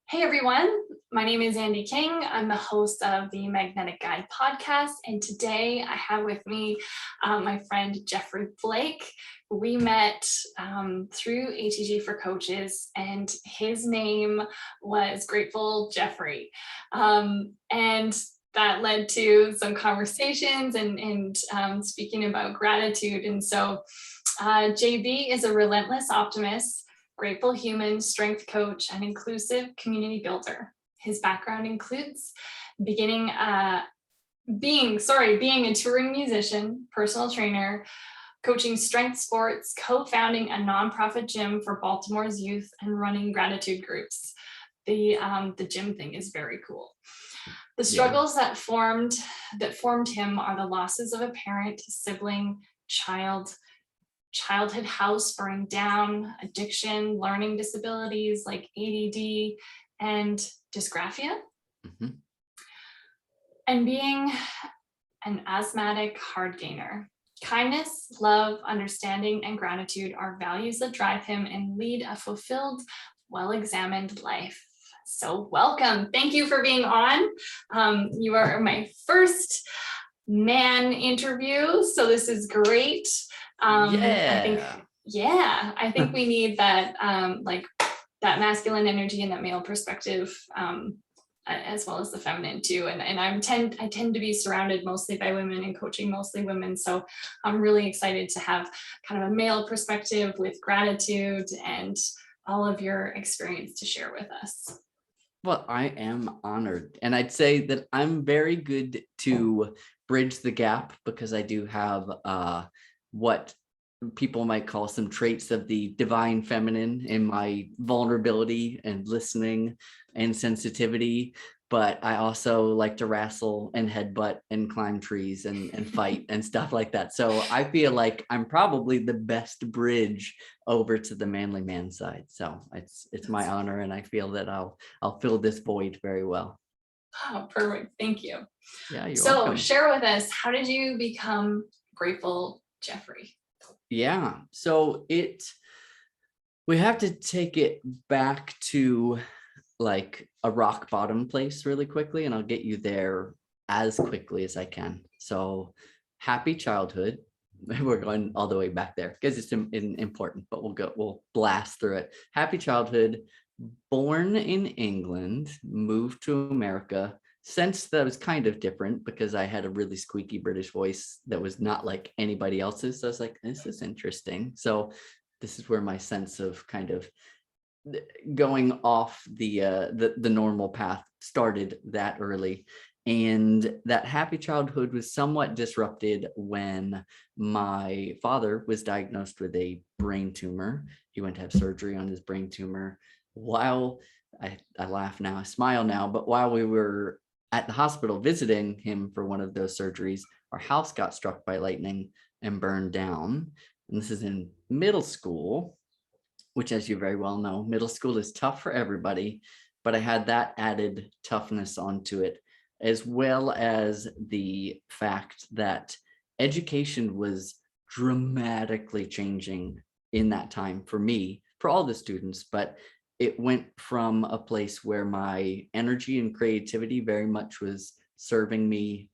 Hey everyone, my name is Andy King. I'm the host of the Magnetic Guide podcast, and today I have with me my friend Geoffrey Blake. We met through ATG for Coaches, and his name was Grateful Geoffrey. And that led to some conversations and speaking about gratitude. And so JB is a relentless optimist, grateful human, strength coach, and inclusive community builder. His background includes being a touring musician, personal trainer, coaching strength sports, co-founding a nonprofit gym for Baltimore's youth, and running gratitude groups. The gym thing is very cool. The struggles that formed him are the losses of a parent, sibling, childhood house burning down, addiction, learning disabilities like ADD and dysgraphia, and being an asthmatic hard gainer. Kindness, love, understanding, and gratitude are values that drive him and lead a fulfilled, well-examined life. So welcome. Thank you for being on. You are my first man interview, so this is great. I think we need that that masculine energy and that male perspective, as well as the feminine too. And I tend to be surrounded mostly by women and coaching mostly women. So I'm really excited to have kind of a male perspective with gratitude and all of your experience to share with us. Well, I am honored. And I'd say that I'm very good to bridge the gap because I do have what people might call some traits of the divine feminine in my vulnerability and listening and sensitivity. But I also like to wrestle and headbutt and climb trees and fight and stuff like that. So I feel like I'm probably the best bridge over to the manly man side. So it's my honor, and I feel that I'll fill this void very well. Oh, perfect. Thank you. Yeah, you're so welcome. Share with us, how did you become Grateful Geoffrey? Yeah, so we have to take it back to like a rock bottom place really quickly, and I'll get you there as quickly as I can. So happy childhood. We're going all the way back there because it's important, but we'll blast through it. Happy childhood, born in England, moved to America. Since that was kind of different because I had a really squeaky British voice that was not like anybody else's. So I was like, this is interesting. So this is where my sense of kind of going off the normal path started that early. And that happy childhood was somewhat disrupted when my father was diagnosed with a brain tumor. He went to have surgery on his brain tumor. While I laugh now, I smile now, but while we were at the hospital visiting him for one of those surgeries, our house got struck by lightning and burned down. And this is in middle school, which, as you very well know, middle school is tough for everybody, but I had that added toughness onto it, as well as the fact that education was dramatically changing in that time for me, for all the students, but it went from a place where my energy and creativity very much was serving me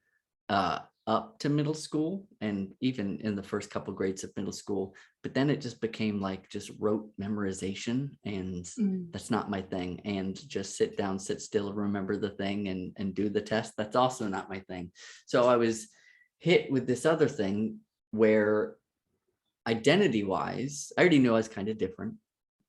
up to middle school and even in the first couple grades of middle school. But then it just became like just rote memorization, and that's not my thing. And just sit down, sit still, remember the thing and do the test. That's also not my thing. So I was hit with this other thing where identity wise, I already knew I was kind of different.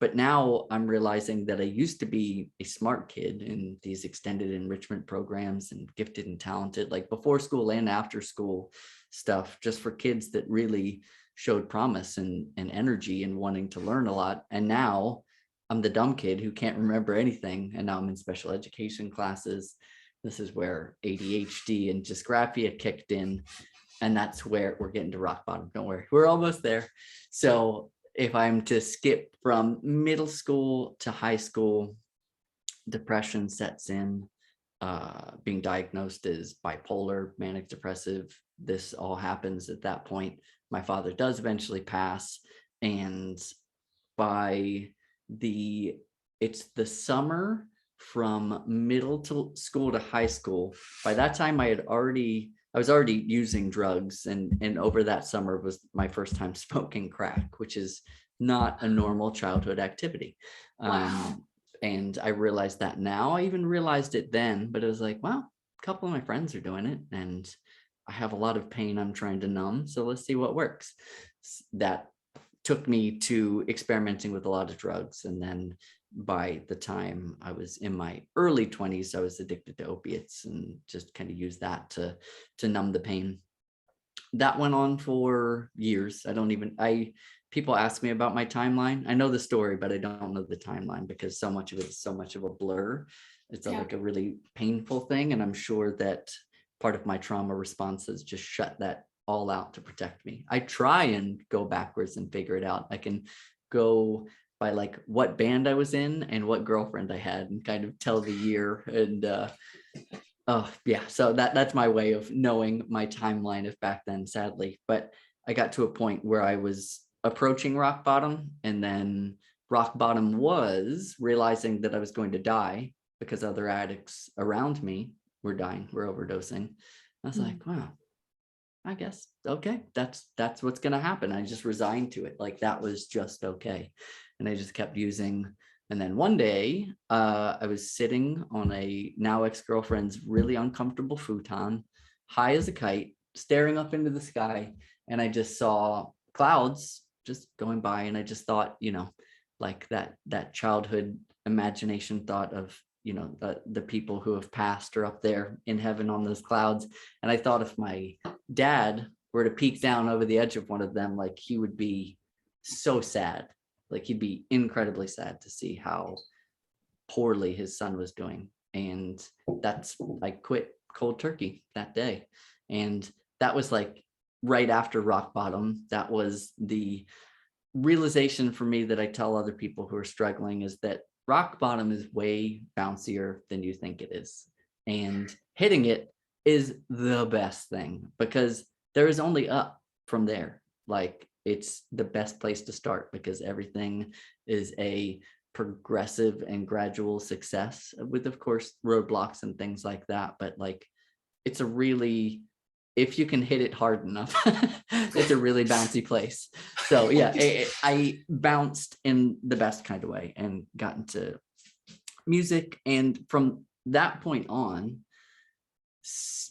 But now I'm realizing that I used to be a smart kid in these extended enrichment programs and gifted and talented, like before school and after school stuff, just for kids that really showed promise and energy and wanting to learn a lot. And now I'm the dumb kid who can't remember anything. And now I'm in special education classes. This is where ADHD and dysgraphia kicked in. And that's where we're getting to rock bottom. Don't worry, we're almost there. So if I'm to skip from middle school to high school, depression sets in, being diagnosed as bipolar, manic depressive. This all happens at that point. My father does eventually pass. And it's the summer from middle to school to high school. By that time, I was already using drugs, and over that summer was my first time smoking crack, which is not a normal childhood activity. Wow. And I realized that now. I even realized it then, but it was like, well, a couple of my friends are doing it, and I have a lot of pain I'm trying to numb. So let's see what works. That took me to experimenting with a lot of drugs. And then by the time I was in my early 20s, I was addicted to opiates and just kind of used that to numb the pain. That went on for years. People ask me about my timeline. I know the story, but I don't know the timeline because so much of it is so much of a blur. It's Yeah. like a really painful thing. And I'm sure that part of my trauma responses just shut that all out to protect me. I try and go backwards and figure it out. I can go by like what band I was in and what girlfriend I had and kind of tell the year. And oh yeah, so that's my way of knowing my timeline of back then, sadly. But I got to a point where I was approaching rock bottom, and then rock bottom was realizing that I was going to die because other addicts around me were dying, were overdosing. I was like, wow, I guess okay, that's what's gonna happen. I just resigned to it. Like that was just okay. And I just kept using. And then one day, I was sitting on a now ex-girlfriend's really uncomfortable futon, high as a kite, staring up into the sky, and I just saw clouds just going by, and I just thought, like that childhood imagination thought of, the people who have passed are up there in heaven on those clouds. And I thought if my dad were to peek down over the edge of one of them, like he would be so sad. Like he'd be incredibly sad to see how poorly his son was doing. And I quit cold turkey that day. And that was like right after rock bottom. That was the realization for me that I tell other people who are struggling, is that rock bottom is way bouncier than you think it is. And hitting it is the best thing because there is only up from there. Like it's the best place to start because everything is a progressive and gradual success with, of course, roadblocks and things like that. But like, it's a really, if you can hit it hard enough, it's a really bouncy place. So yeah, I bounced in the best kind of way and got into music. And from that point on,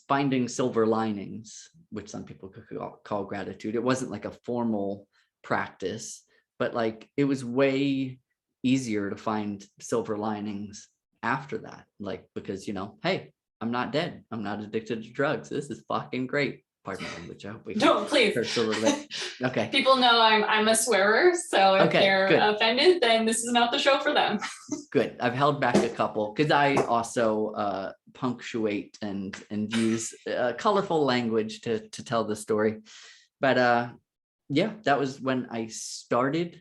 finding silver linings, which some people could call gratitude. It wasn't like a formal practice, but like it was way easier to find silver linings after that. Like, because, hey, I'm not dead. I'm not addicted to drugs. This is fucking great. Pardon my language. I hope we No, please. curse a little bit. Okay. People know I'm a swearer, so if Okay, they're good. offended, then this is not the show for them. Good. I've held back a couple because I also punctuate and use colorful language to tell the story. But yeah, that was when I started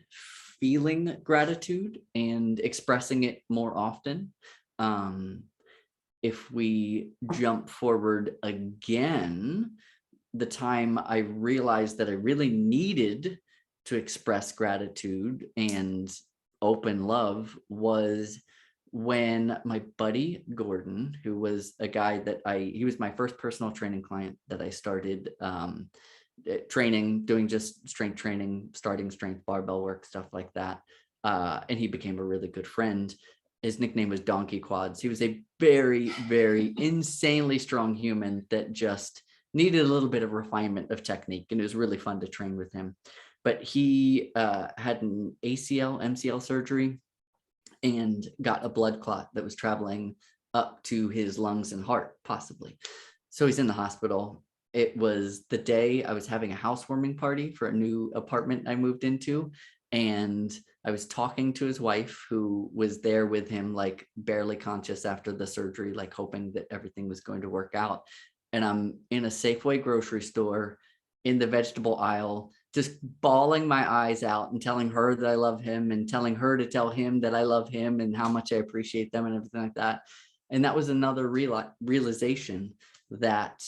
feeling gratitude and expressing it more often. If we jump forward again, the time I realized that I really needed to express gratitude and open love was when my buddy Gordon, who was a guy that he was my first personal training client that I started training, doing just strength training, starting strength barbell work, stuff like that. And he became a really good friend. His nickname was Donkey Quads. He was a very, very insanely strong human that just needed a little bit of refinement of technique. And it was really fun to train with him. But he had an ACL, MCL surgery and got a blood clot that was traveling up to his lungs and heart, possibly. So he's in the hospital. It was the day I was having a housewarming party for a new apartment I moved into. And I was talking to his wife, who was there with him, like barely conscious after the surgery, like hoping that everything was going to work out. And I'm in a Safeway grocery store in the vegetable aisle, just bawling my eyes out and telling her that I love him and telling her to tell him that I love him and how much I appreciate them and everything like that. And that was another realization that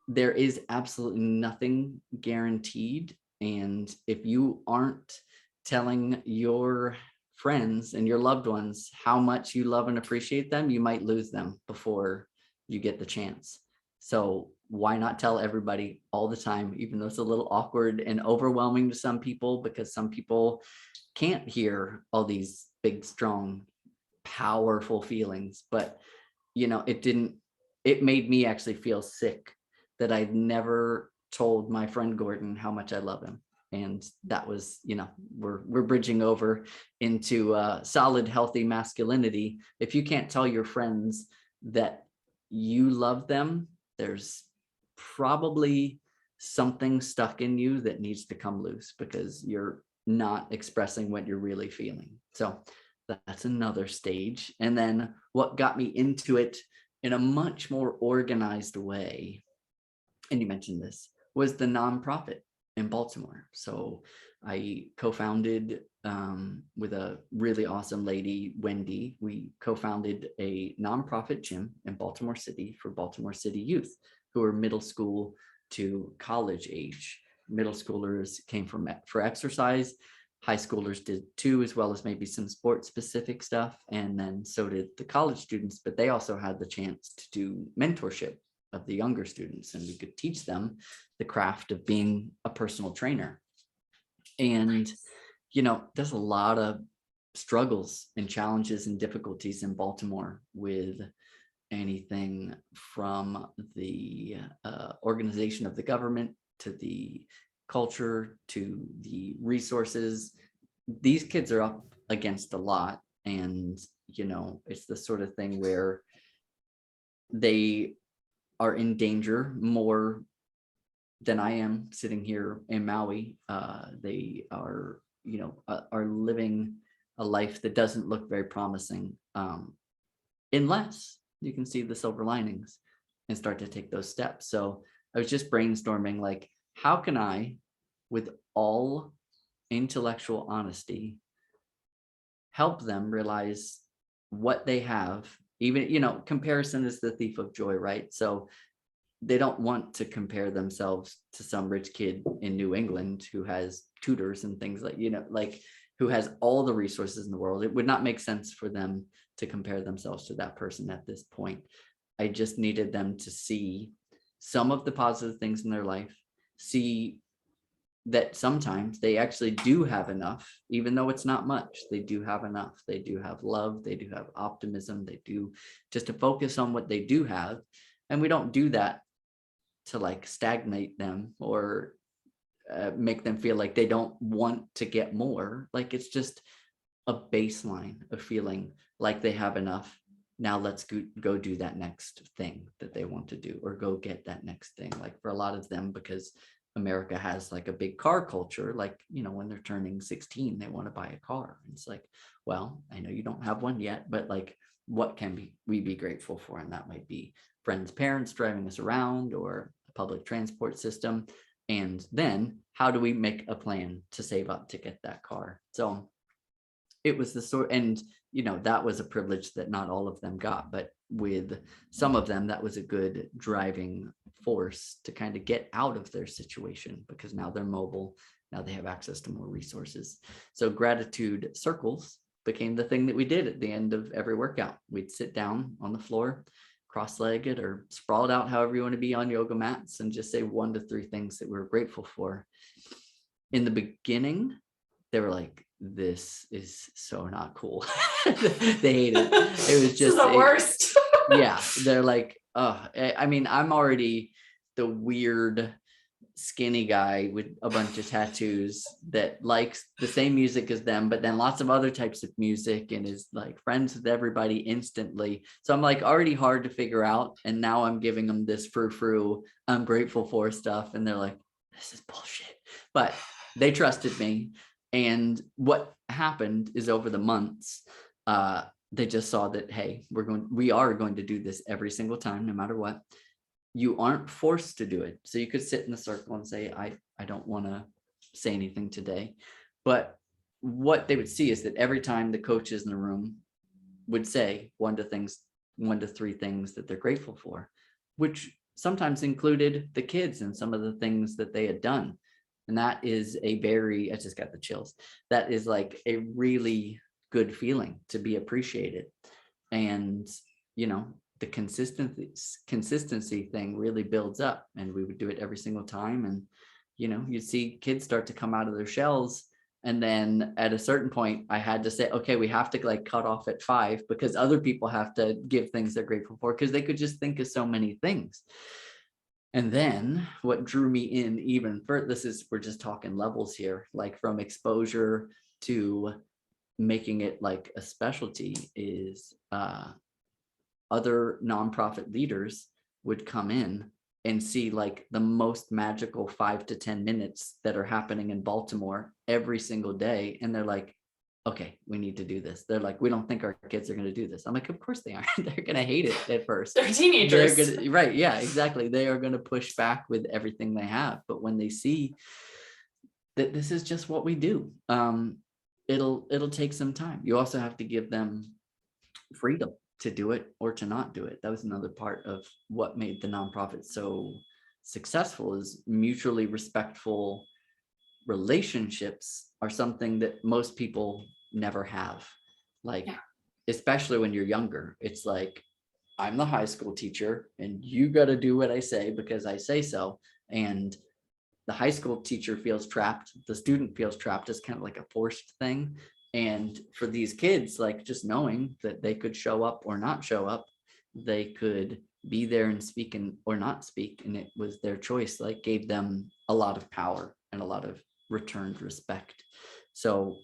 there is absolutely nothing guaranteed. And if you aren't telling your friends and your loved ones, how much you love and appreciate them, you might lose them before you get the chance. So why not tell everybody all the time, even though it's a little awkward and overwhelming to some people, because some people can't hear all these big, strong, powerful feelings. But, it made me actually feel sick that I'd never told my friend Gordon how much I love him. And that was, we're bridging over into solid, healthy masculinity. If you can't tell your friends that you love them, there's probably something stuck in you that needs to come loose, because you're not expressing what you're really feeling. So that's another stage. And then what got me into it in a much more organized way, and you mentioned this, was the nonprofit in Baltimore. So I co-founded with a really awesome lady, Wendy. We co-founded a nonprofit gym in Baltimore City for Baltimore City youth who are middle school to college age. Middle schoolers came for exercise. High schoolers did too, as well as maybe some sports specific stuff. And then so did the college students, but they also had the chance to do mentorship of the younger students, and we could teach them the craft of being a personal trainer. And, there's a lot of struggles and challenges and difficulties in Baltimore with anything from the organization of the government to the culture to the resources. These kids are up against a lot, and it's the sort of thing where they are in danger more than I am sitting here in Maui. They are living a life that doesn't look very promising, unless you can see the silver linings and start to take those steps. So I was just brainstorming, like, how can I, with all intellectual honesty, help them realize what they have. Even, comparison is the thief of joy, right? So they don't want to compare themselves to some rich kid in New England who has tutors and things like, who has all the resources in the world. It would not make sense for them to compare themselves to that person at this point. I just needed them to see some of the positive things in their life, see that sometimes they actually do have enough, even though it's not much. They do have enough. They do have love. They do have optimism. They do, just to focus on what they do have. And we don't do that to stagnate them or make them feel like they don't want to get more. Like, it's just a baseline of feeling like they have enough. Now let's go do that next thing that they want to do, or go get that next thing. Like, for a lot of them, because America has a big car culture, when they're turning 16, they want to buy a car. And it's like, well, I know you don't have one yet, but what can we be grateful for? And that might be friends' parents driving us around, or a public transport system. And then how do we make a plan to save up to get that car? So it was the sort, and that was a privilege that not all of them got, but with some of them, that was a good driving force to kind of get out of their situation, because now they're mobile. Now they have access to more resources. So gratitude circles became the thing that we did at the end of every workout. We'd sit down on the floor, cross-legged or sprawled out, however you want to be, on yoga mats, and just say 1 to 3 things that we're grateful for. In the beginning, they were like, this is so not cool. They hated it. It was just the worst. Yeah, they're like, oh, I mean, I'm already the weird skinny guy with a bunch of tattoos that likes the same music as them, but then lots of other types of music, and is friends with everybody instantly. So I'm already hard to figure out, and now I'm giving them this frou-frou I'm grateful for stuff, and they're like, this is bullshit. But they trusted me. And what happened is, over the months, they just saw that, hey, we are going to do this every single time, no matter what. You aren't forced to do it. So you could sit in the circle and say, I don't want to say anything today. But what they would see is that every time the coaches in the room would say 1 to 3 things that they're grateful for, which sometimes included the kids and some of the things that they had done. And that is I just got the chills. That is a really good feeling to be appreciated. And, you know, the consistency thing really builds up, and we would do it every single time. And, you know, you'd see kids start to come out of their shells. And then at a certain point, I had to say, okay, we have to like cut off at 5 because other people have to give things they're grateful for, because they could just think of so many things. And then what drew me in even further, we're just talking levels here, like from exposure to making it like a specialty, is other nonprofit leaders would come in and see like the most magical 5 to 10 minutes that are happening in Baltimore every single day. And they're like, okay, we need to do this. They're like, we don't think our kids are going to do this. I'm like, of course they aren't. They're going to hate it at first. They're teenagers. Right. Yeah, exactly. They are going to push back with everything they have. But when they see that this is just what we do, it'll take some time. You also have to give them freedom to do it or to not do it. That was another part of what made the nonprofit so successful, is mutually respectful relationships are something that most people never have. Like, especially when you're younger, it's like, I'm the high school teacher and you got to do what I say because I say so. And the high school teacher feels trapped. The student feels trapped. It's kind of like a forced thing. And for these kids, like just knowing that they could show up or not show up, they could be there and speak and or not speak, and it was their choice, like gave them a lot of power and a lot of returned respect. So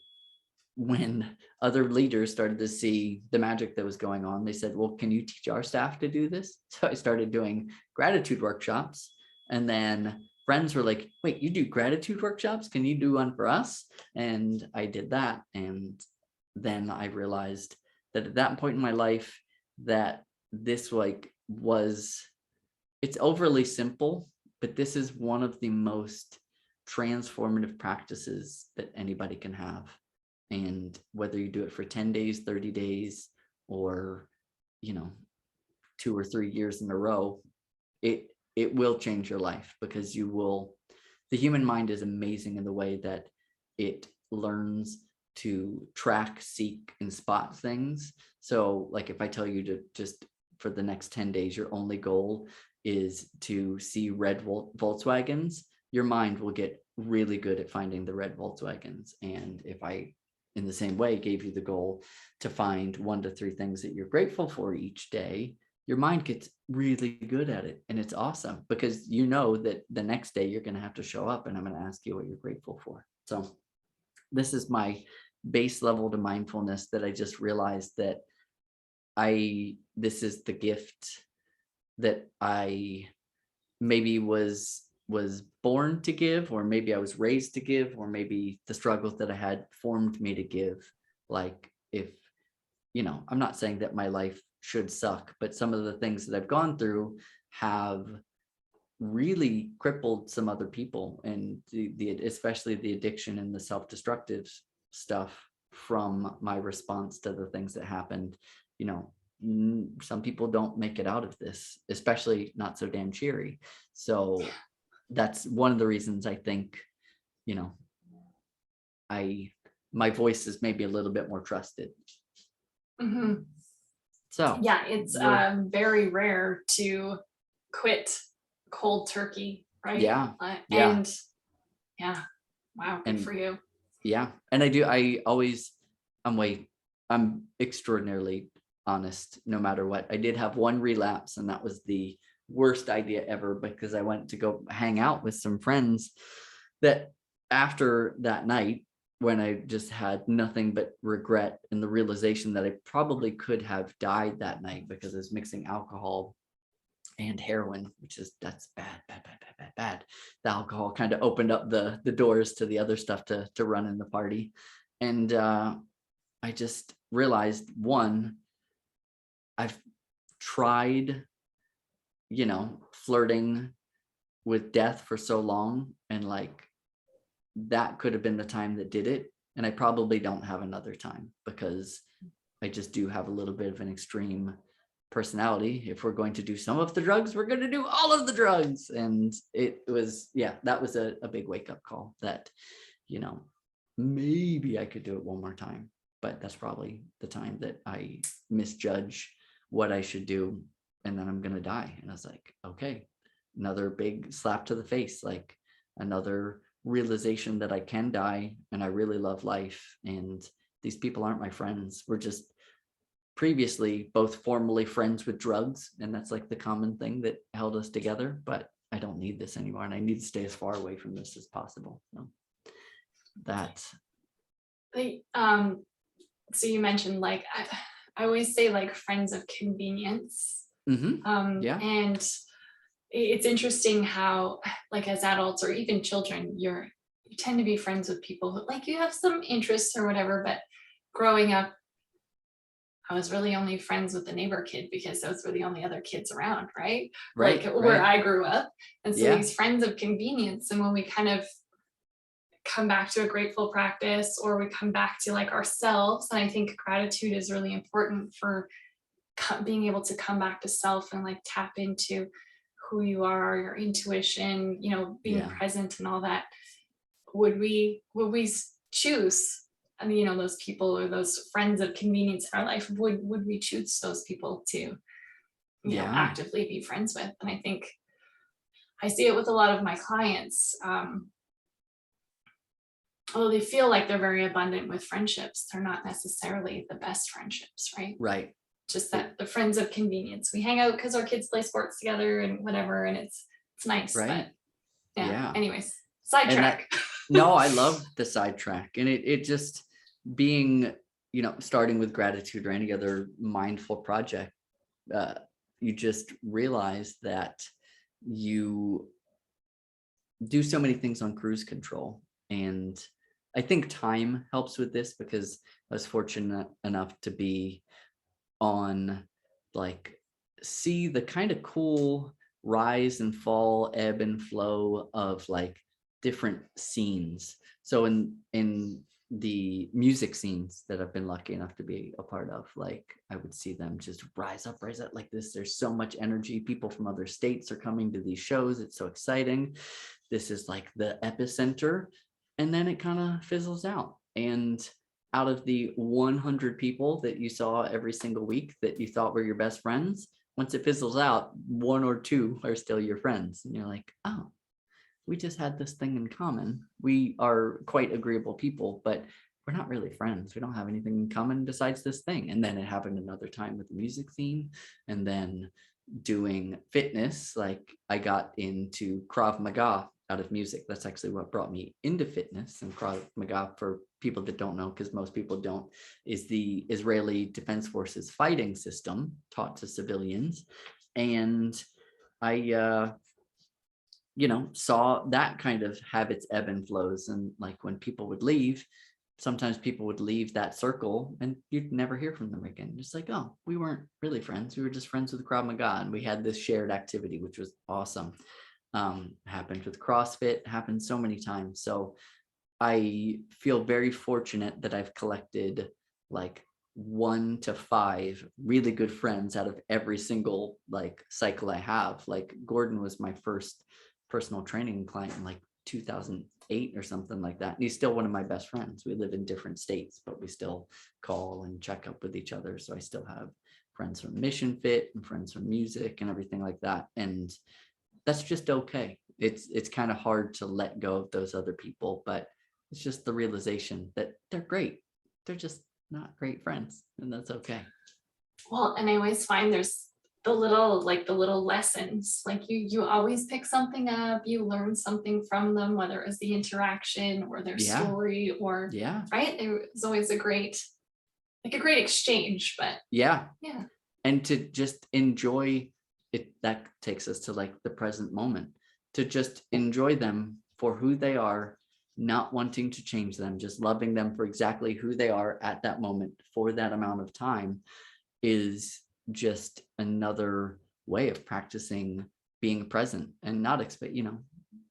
when other leaders started to see the magic that was going on, they said, well, can you teach our staff to do this? So I started doing gratitude workshops, and then friends were like, wait, you do gratitude workshops? Can you do one for us? And I did that. And then I realized that at that point in my life, that this it's overly simple, but this is one of the most transformative practices that anybody can have. And whether you do it for 10 days, 30 days, or, 2 or 3 years in a row, it will change your life, because the human mind is amazing in the way that it learns to track, seek, and spot things. So like if I tell you to just for the next 10 days, your only goal is to see red Volkswagens, your mind will get really good at finding the red Volkswagens. And if I, in the same way, gave you the goal to find 1 to 3 things that you're grateful for each day, your mind gets really good at it. And it's awesome, because you know that the next day you're going to have to show up and I'm going to ask you what you're grateful for. So this is my base level to mindfulness, that I just realized that this is the gift that I maybe was born to give, or maybe I was raised to give, or maybe the struggles that I had formed me to give. Like if, I'm not saying that my life should suck, but some of the things that I've gone through have really crippled some other people, and especially the addiction and the self-destructive stuff from my response to the things that happened. Some people don't make it out of this, especially not so damn cheery. So that's one of the reasons I think, my voice is maybe a little bit more trusted. Mm-hmm. So yeah, it's very rare to quit cold turkey, right? Yeah. And wow, good for you. Yeah. And I'm extraordinarily honest no matter what. I did have one relapse, and that was the worst idea ever, because I went to go hang out with some friends that after that night, when I just had nothing but regret and the realization that I probably could have died that night, because I was mixing alcohol and heroin, that's bad. The alcohol kind of opened up the doors to the other stuff to run in the party. And I just realized, one, I've tried, flirting with death for so long, and like that could have been the time that did it. And I probably don't have another time, because I just do have a little bit of an extreme personality. If we're going to do some of the drugs, we're going to do all of the drugs. And it was, that was a big wake up call that, maybe I could do it one more time. but that's probably the time that I misjudge what I should do, and then I'm gonna die. And I was like, okay, another big slap to the face, like another realization that I can die and I really love life. And these people aren't my friends. We're just previously both formally friends with drugs, and that's like the common thing that held us together. But I don't need this anymore, and I need to stay as far away from this as possible. So that. So you mentioned like I always say like friends of convenience. Yeah. And it's interesting how like as adults or even children, you tend to be friends with people who like you have some interests or whatever, but growing up, I was really only friends with the neighbor kid because those were the only other kids around, right? Right. Like where Right. I grew up. And so Yeah. these friends of convenience, and when we kind of come back to a grateful practice or we come back to like ourselves, and I think gratitude is really important for being able to come back to self and like tap into who you are, your intuition, being Yeah. present and all that. Would we choose, and those people or those friends of convenience in our life, would we choose those people to Yeah. actively be friends with? And I think I see it with a lot of my clients. Although they feel like they're very abundant with friendships, they're not necessarily the best friendships, right? Right. Just that the friends of convenience. We hang out because our kids play sports together and whatever, and it's nice. Right. But Yeah. anyways, And that, sidetrack. no, I love the sidetrack, and it just being, starting with gratitude or any other mindful project, you just realize that you do so many things on cruise control. And I think time helps with this, because I was fortunate enough to be on, like, see the kind of cool rise and fall, ebb and flow of like different scenes. So in the music scenes that I've been lucky enough to be a part of, like I would see them just rise up like this. There's so much energy. People from other states are coming to these shows. It's so exciting. This is like the epicenter. And then it kind of fizzles out. And out of the 100 people that you saw every single week that you thought were your best friends, once it fizzles out, one or two are still your friends. And you're like, oh, we just had this thing in common. We are quite agreeable people, but we're not really friends. We don't have anything in common besides this thing. And then it happened another time with the music scene, and then doing fitness. Like I got into Krav Maga out of music. That's actually what brought me into fitness. And Krav Maga, for people that don't know, because most people don't, is the Israeli Defense Forces fighting system taught to civilians. And I saw that kind of have its ebb and flows. And like when people would leave, sometimes people would leave that circle and you'd never hear from them again. Just like, oh, we weren't really friends. We were just friends with Krav Maga, and we had this shared activity, which was awesome. Happened with CrossFit, happened so many times. So I feel very fortunate that I've collected like 1 to 5 really good friends out of every single like cycle I have. Like Gordon was my first personal training client in like 2008 or something like that. And he's still one of my best friends. We live in different states, but we still call and check up with each other. So I still have friends from Mission Fit and friends from music and everything like that. And that's just okay. It's kind of hard to let go of those other people, but it's just the realization that they're great. They're just not great friends, and that's okay. Well, and I always find there's the little lessons. Like you always pick something up, you learn something from them, whether it was the interaction or their story or right. There's always a great exchange, but yeah. Yeah. And to just enjoy it, that takes us to like the present moment, to just enjoy them for who they are, not wanting to change them, just loving them for exactly who they are at that moment for that amount of time, is just another way of practicing being present and not expect,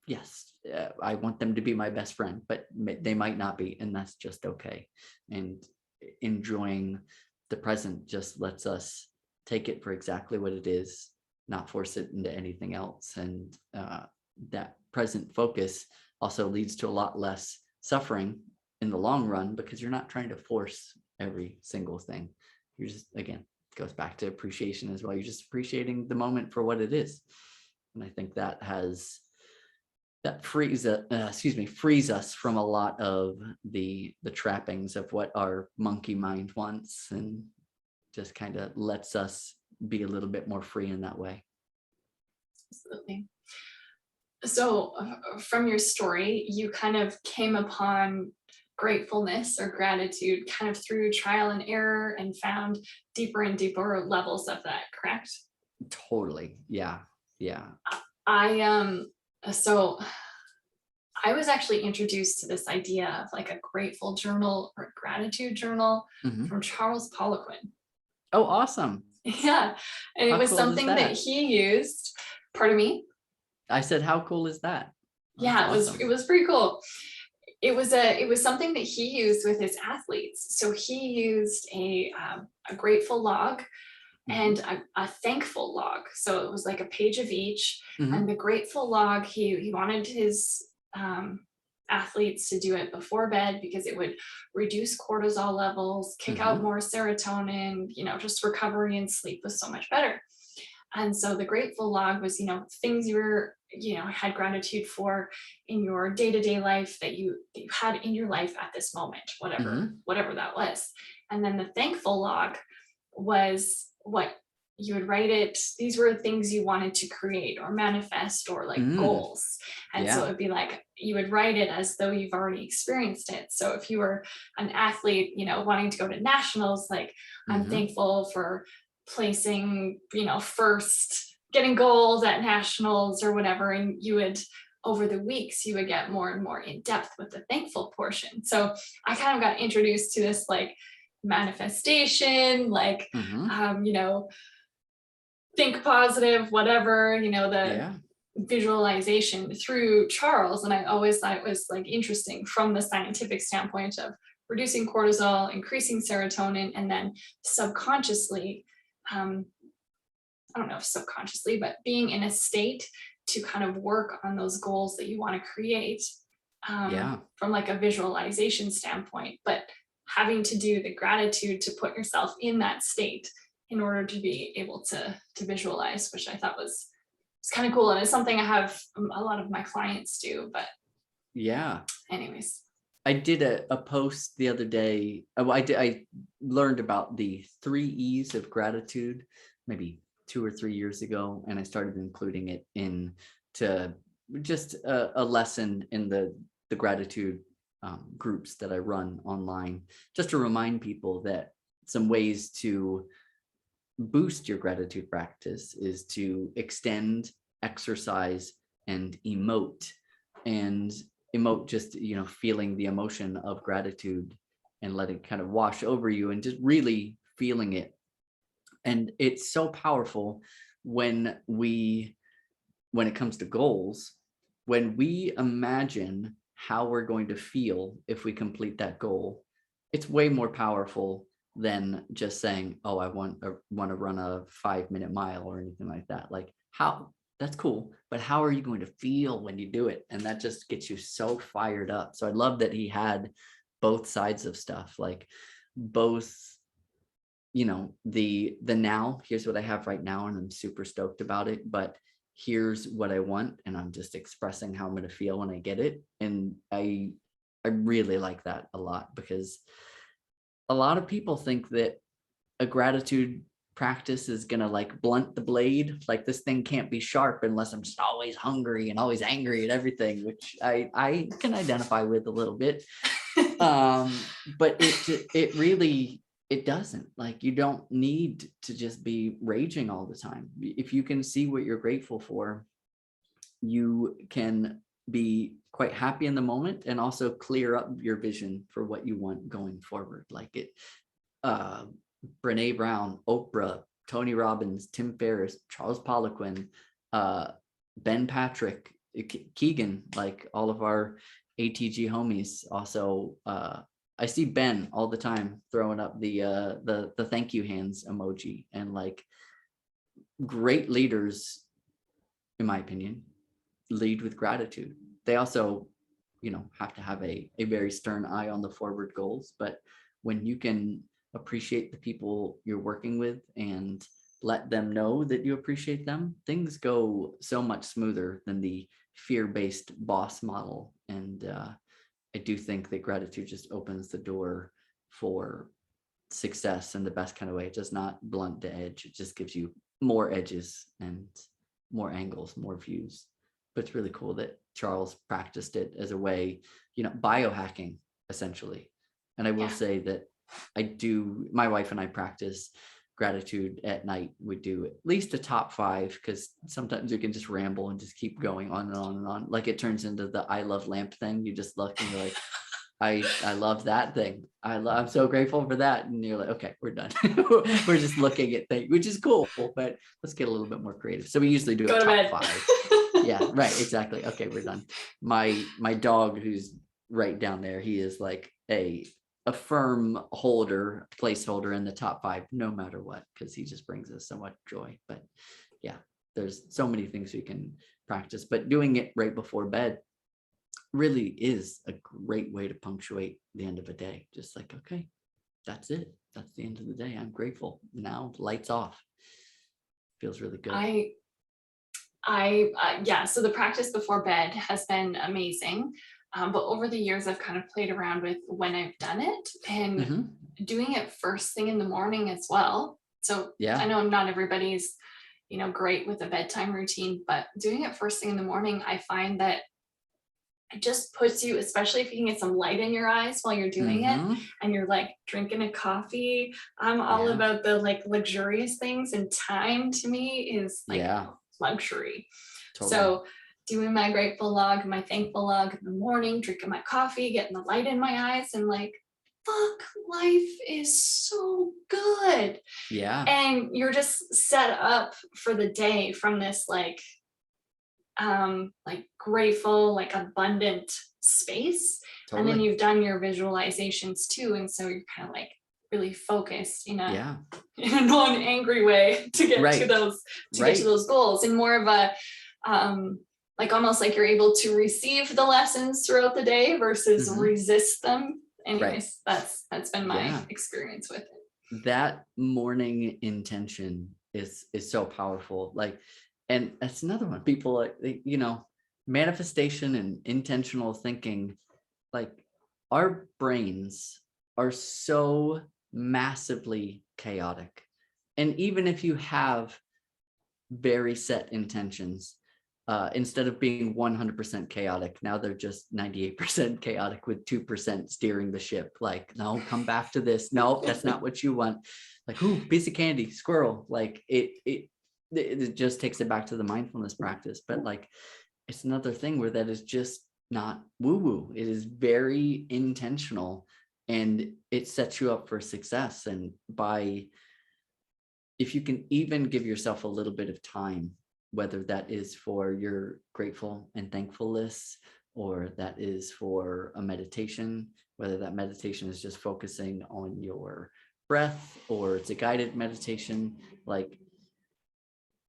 yes, I want them to be my best friend, but they might not be, and that's just okay. And enjoying the present just lets us take it for exactly what it is, not force it into anything else. And that present focus also leads to a lot less suffering in the long run, because you're not trying to force every single thing. You're just, again, goes back to appreciation as well. You're just appreciating the moment for what it is. And I think that frees us from a lot of the trappings of what our monkey mind wants, and just kind of lets us be a little bit more free in that way. Absolutely. So from your story, you kind of came upon gratefulness or gratitude kind of through trial and error and found deeper and deeper levels of that, correct? Totally. Yeah. I so I was actually introduced to this idea of like a grateful journal or gratitude journal Mhm. from Charles Poliquin. Oh, awesome. Yeah. And it How was cool is something that that? he used. Pardon me? I said, how cool is that? That's Yeah, awesome. it was pretty cool. It was something that he used with his athletes. So he used a grateful log and a thankful log. So it was like a page of each. Mhm. And the grateful log, he wanted his athletes to do it before bed because it would reduce cortisol levels, kick out more serotonin, just recovery and sleep was so much better. And so the grateful log was, things you were, had gratitude for in your day-to-day life that you had in your life at this moment, whatever that was. And then the thankful log was what you would write it. These were things you wanted to create or manifest or like goals. And so Yeah. it'd be like, you would write it as though you've already experienced it. So if you were an athlete, wanting to go to nationals, like I'm thankful for placing, first, getting gold at nationals or whatever. And you would, over the weeks, you would get more and more in depth with the thankful portion. So I kind of got introduced to this like manifestation, like, think positive, whatever, the visualization through Charles. And I always thought it was like interesting from the scientific standpoint of reducing cortisol, increasing serotonin, and then subconsciously, I don't know if subconsciously, but being in a state to kind of work on those goals that you want to create from like a visualization standpoint, but having to do the gratitude to put yourself in that state in order to be able to visualize, which I thought was kind of cool. And it's something I have a lot of my clients do, but anyways. I did a post the other day. I learned about the 3 E's of gratitude, maybe 2 or 3 years ago, and I started including it into just a lesson in the gratitude groups that I run online, just to remind people that some ways to boost your gratitude practice is to extend, exercise, and emote. And emote, just feeling the emotion of gratitude and let it kind of wash over you and just really feeling it. And it's so powerful when it comes to goals, when we imagine how we're going to feel if we complete that goal. It's way more powerful than just saying, oh, I want to run a 5-minute mile or anything like that. Like, how, that's cool, but how are you going to feel when you do it? And that just gets you so fired up. So I love that he had both sides of stuff, like both, the now, here's what I have right now and I'm super stoked about it, but here's what I want and I'm just expressing how I'm going to feel when I get it. And I really like that a lot, because a lot of people think that a gratitude practice is going to like blunt the blade. Like, this thing can't be sharp unless I'm just always hungry and always angry at everything, which I can identify with a little bit. But it really, it doesn't. Like, you don't need to just be raging all the time. If you can see what you're grateful for, you can be quite happy in the moment and also clear up your vision for what you want going forward. Like Brene Brown, Oprah, Tony Robbins, Tim Ferriss, Charles Poliquin, Ben Patrick, Keegan, like all of our ATG homies. Also, I see Ben all the time throwing up the thank you hands emoji, and like, great leaders, in my opinion, lead with gratitude. They also, have to have a very stern eye on the forward goals, but when you can appreciate the people you're working with and let them know that you appreciate them, things go so much smoother than the fear-based boss model. And I do think that gratitude just opens the door for success in the best kind of way. It does not blunt the edge. It just gives you more edges and more angles, more views. But it's really cool that Charles practiced it as a way, biohacking essentially. And I will say that my wife and I practice gratitude at night. We do at least a top 5, because sometimes you can just ramble and just keep going on and on and on. Like it turns into the I love lamp thing. You just look and you're like, I love that thing. I'm so grateful for that. And you're like, okay, we're done. We're just looking at things, which is cool, but let's get a little bit more creative. So we usually do a top 5. Yeah, right. Exactly. Okay, we're done. My dog, who's right down there, he is like a firm placeholder in the top 5, no matter what, because he just brings us so much joy. But yeah, there's so many things we can practice, but doing it right before bed really is a great way to punctuate the end of a day. Just like, okay, that's it. That's the end of the day. I'm grateful. Now lights off. Feels really good. So the practice before bed has been amazing. But over the years, I've kind of played around with when I've done it and doing it first thing in the morning as well. So I know not everybody's, great with a bedtime routine, but doing it first thing in the morning, I find that it just puts you, especially if you can get some light in your eyes while you're doing it and you're like drinking a coffee. I'm all about the like luxurious things, and time to me is like luxury. Totally. So doing my grateful log, my thankful log in the morning, drinking my coffee, getting the light in my eyes, and like, fuck, life is so good. Yeah. And you're just set up for the day from this like grateful, like abundant space. Totally. And then you've done your visualizations too. And so you're kind of like really focused in a non-angry way to get to those, get to those goals, and more of a, like almost like you're able to receive the lessons throughout the day versus resist them. Anyways, that's been my experience with it. That morning intention is so powerful. Like, and that's another one. People like, manifestation and intentional thinking, like our brains are so massively chaotic. And even if you have very set intentions, instead of being 100% chaotic, now they're just 98% chaotic with 2% steering the ship. Like, no, come back to this. No, that's not what you want. Like, ooh, piece of candy, squirrel. Like it just takes it back to the mindfulness practice. But like, it's another thing where that is just not woo-woo. It is very intentional, and it sets you up for success. And if you can even give yourself a little bit of time, whether that is for your grateful and thankfulness, or that is for a meditation, whether that meditation is just focusing on your breath or it's a guided meditation, like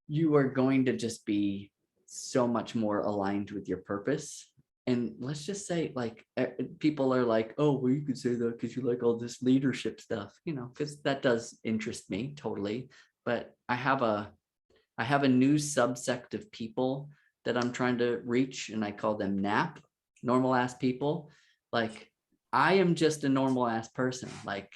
you are going to just be so much more aligned with your purpose. And let's just say, like, people are like, oh, well, you could say that because you like all this leadership stuff, because that does interest me totally. But I have a new subsect of people that I'm trying to reach, and I call them NAP, normal ass people. Like, I am just a normal ass person. Like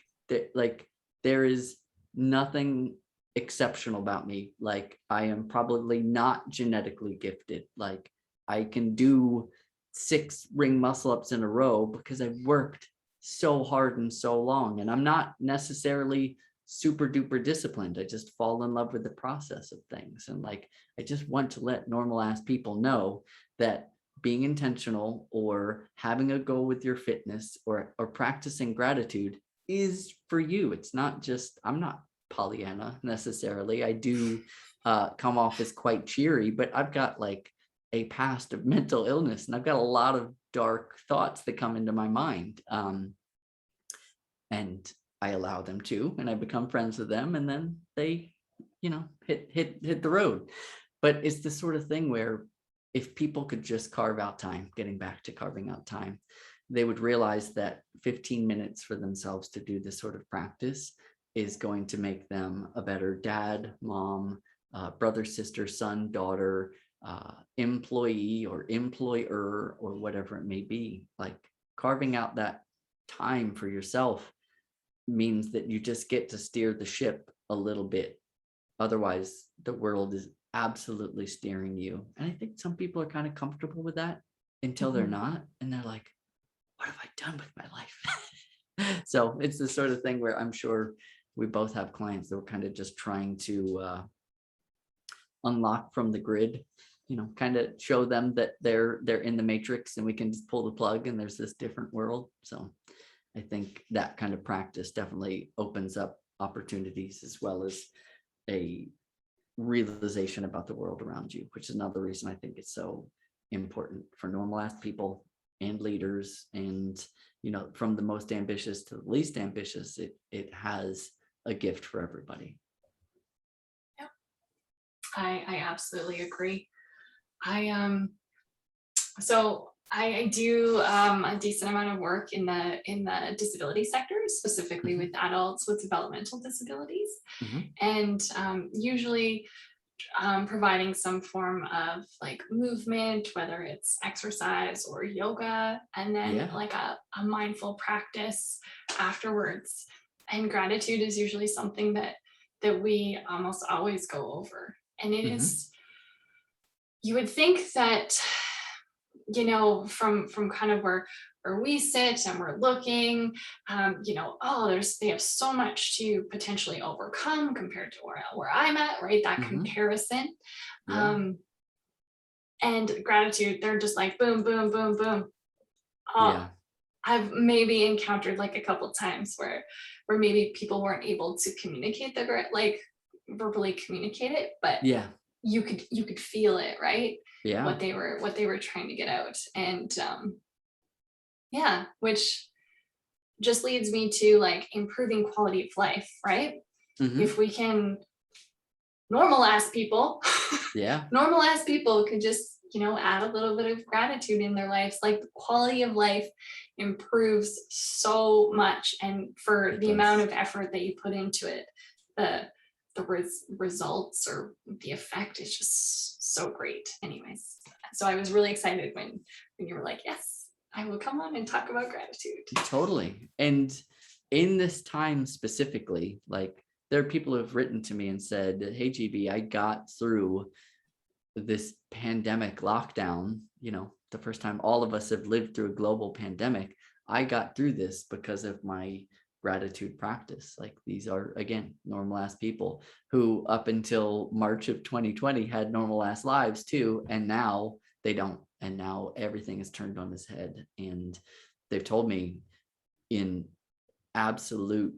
there is nothing exceptional about me. Like, I am probably not genetically gifted. Like, I can do 6 ring muscle ups in a row because I've worked so hard and so long, and I'm not necessarily super duper disciplined. I just fall in love with the process of things. And like, I just want to let normal ass people know that being intentional or having a goal with your fitness or practicing gratitude is for you. It's not just, I'm not Pollyanna necessarily. I do come off as quite cheery, but I've got like a past of mental illness, and I've got a lot of dark thoughts that come into my mind. And I allow them to, and I become friends with them, and then they, hit the road. But it's the sort of thing where if people could just carve out time, getting back to carving out time, they would realize that 15 minutes for themselves to do this sort of practice is going to make them a better dad, mom, brother, sister, son, daughter, employee or employer, or whatever it may be. Like carving out that time for yourself means that you just get to steer the ship a little bit. Otherwise, the world is absolutely steering you. And I think some people are kind of comfortable with that until they're not. And they're like, what have I done with my life? So it's the sort of thing where I'm sure we both have clients that we're kind of just trying to unlock from the grid, kind of show them that they're in the matrix and we can just pull the plug and there's this different world. So I think that kind of practice definitely opens up opportunities as well as a realization about the world around you, which is another reason I think it's so important for normal ass people and leaders. And, from the most ambitious to the least ambitious, it has a gift for everybody. Yeah, I absolutely agree. So I do a decent amount of work in the disability sector, specifically with adults with developmental disabilities, and usually providing some form of like movement, whether it's exercise or yoga, and then like a mindful practice afterwards. And gratitude is usually something that we almost always go over. And it is, you would think that, from kind of where we sit and we're looking, they have so much to potentially overcome compared to where I'm at, right? That comparison. And gratitude, they're just like boom, boom, boom, boom. I've maybe encountered like a couple times where maybe people weren't able to communicate like verbally communicate it, but you could feel it, right? What they were trying to get out. And which just leads me to like improving quality of life, right? If we can, normal ass people could just, add a little bit of gratitude in their lives, like the quality of life improves so much. And for the amount of effort that you put into it, the results or the effect is just so great. Anyways, so I was really excited when you were like, yes, I will come on and talk about gratitude. Totally. And in this time specifically, like there are people who have written to me and said, hey, GB, I got through this pandemic lockdown, the first time all of us have lived through a global pandemic. I got through this because of my gratitude practice. Like these are, again, normal ass people who up until March of 2020 had normal ass lives too. And now they don't. And now everything is turned on its head. And they've told me in absolute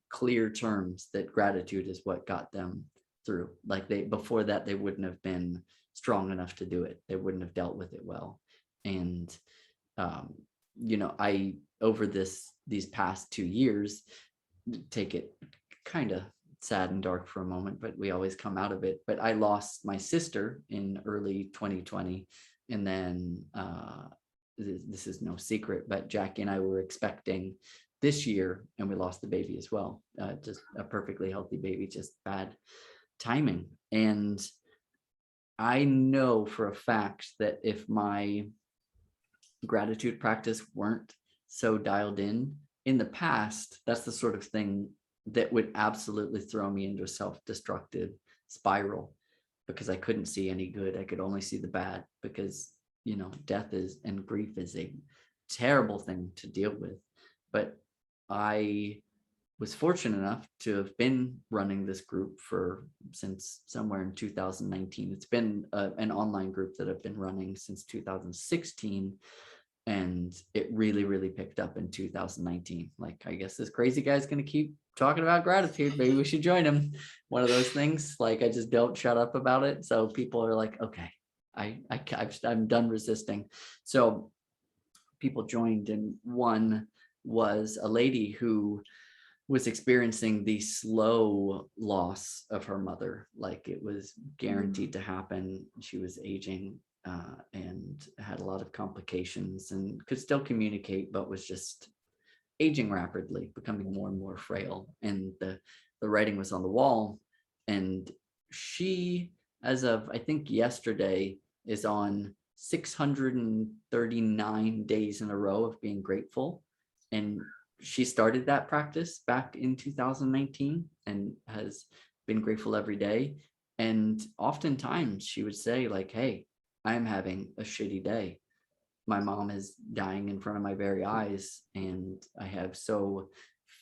clear terms that gratitude is what got them through. Like before that, they wouldn't have been strong enough to do it. They wouldn't have dealt with it well. And, I, over these past 2 years, take it kind of sad and dark for a moment, but we always come out of it. But I lost my sister in early 2020. And then this is no secret, but Jackie and I were expecting this year and we lost the baby as well. Just a perfectly healthy baby, just bad timing. And I know for a fact that if my gratitude practice weren't so dialed in the past, that's the sort of thing that would absolutely throw me into a self-destructive spiral, because I couldn't see any good. I could only see the bad, because, death and grief is a terrible thing to deal with. But I was fortunate enough to have been running this group since somewhere in 2019. It's been an online group that I've been running since 2016. And it really, really picked up in 2019. Like, I guess this crazy guy's going to keep talking about gratitude. Maybe we should join him. One of those things, like, I just don't shut up about it. So people are like, okay, I'm done resisting. So people joined, and one was a lady who was experiencing the slow loss of her mother. Like it was guaranteed to happen. She was aging and had a lot of complications and could still communicate, but was just aging rapidly, becoming more and more frail. And the writing was on the wall. And she, as of I think yesterday, is on 639 days in a row of being grateful. And she started that practice back in 2019 and has been grateful every day. And oftentimes she would say, like, hey, I'm having a shitty day. My mom is dying in front of my very eyes, and I have so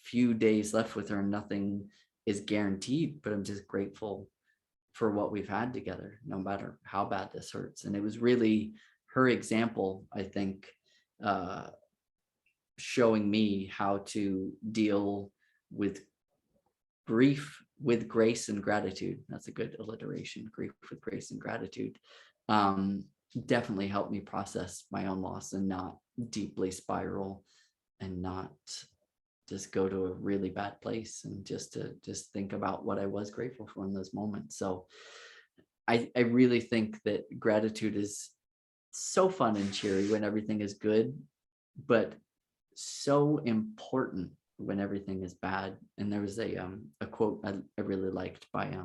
few days left with her. Nothing is guaranteed, but I'm just grateful for what we've had together, no matter how bad this hurts. And it was really her example, I think, showing me how to deal with grief with grace and gratitude. That's a good alliteration. Grief with grace and gratitude. Definitely helped me process my own loss and not deeply spiral and not just go to a really bad place, and just to think about what I was grateful for in those moments. So I really think that gratitude is so fun and cheery when everything is good, but so important when everything is bad. And there was a quote I really liked by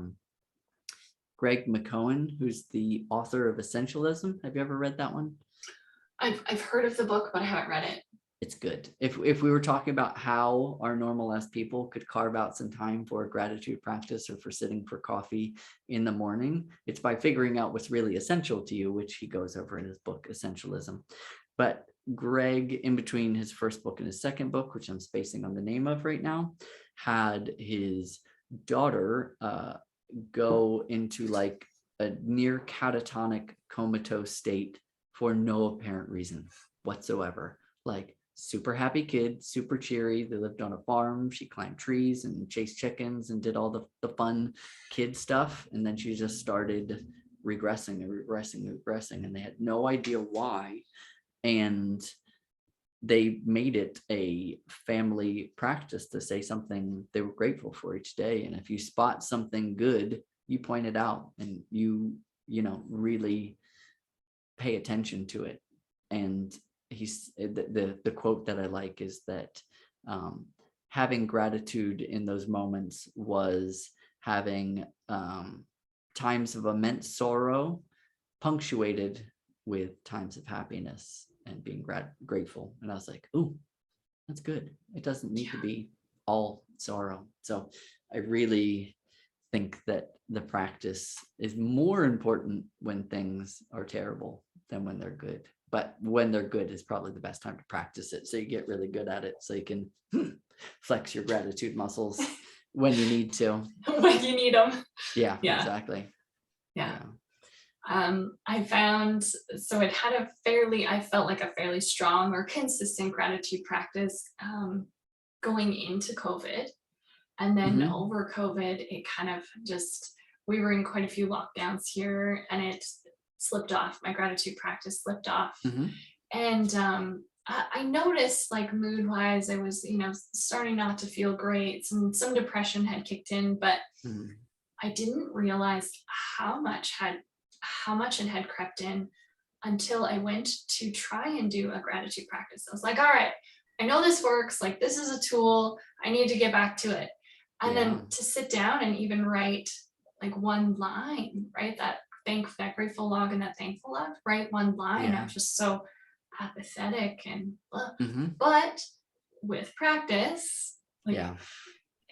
Greg McKeown, who's the author of Essentialism. Have you ever read that one? I've heard of the book, but I haven't read it. It's good. If we were talking about how our normal as people could carve out some time for a gratitude practice or for sitting for coffee in the morning, it's by figuring out what's really essential to you, which he goes over in his book, Essentialism. But Greg, in between his first book and his second book, which I'm spacing on the name of right now, had his daughter go into like a near catatonic comatose state for no apparent reason whatsoever. Like, super happy kid, super cheery. They lived on a farm. She climbed trees and chased chickens and did all the fun kid stuff. And then she just started regressing and regressing. And they had no idea why. And they made it a family practice to say something they were grateful for each day. And if you spot something good, you point it out, and you really pay attention to it. And the quote that I like is that having gratitude in those moments was having times of immense sorrow punctuated with times of happiness and being grateful. And I was like, ooh, that's good. It doesn't need to be all sorrow. So I really think that the practice is more important when things are terrible than when they're good. But when they're good is probably the best time to practice it. So you get really good at it, so you can flex your gratitude muscles when you need to. When you need them. Yeah, exactly. Yeah. I found, so it had I felt like a fairly strong or consistent gratitude practice going into COVID. And then over COVID, it kind of just, we were in quite a few lockdowns here, and it slipped off. My gratitude practice slipped off. And I noticed, like, mood wise, I was, starting not to feel great. Some depression had kicked in, but I didn't realize how much it had crept in until I went to try and do a gratitude practice. I was like, all right, I know this works. Like, this is a tool. I need to get back to it. And then to sit down and even write like one line, right? That grateful log and that thankful log, write one line. I was just so apathetic and but with practice, like,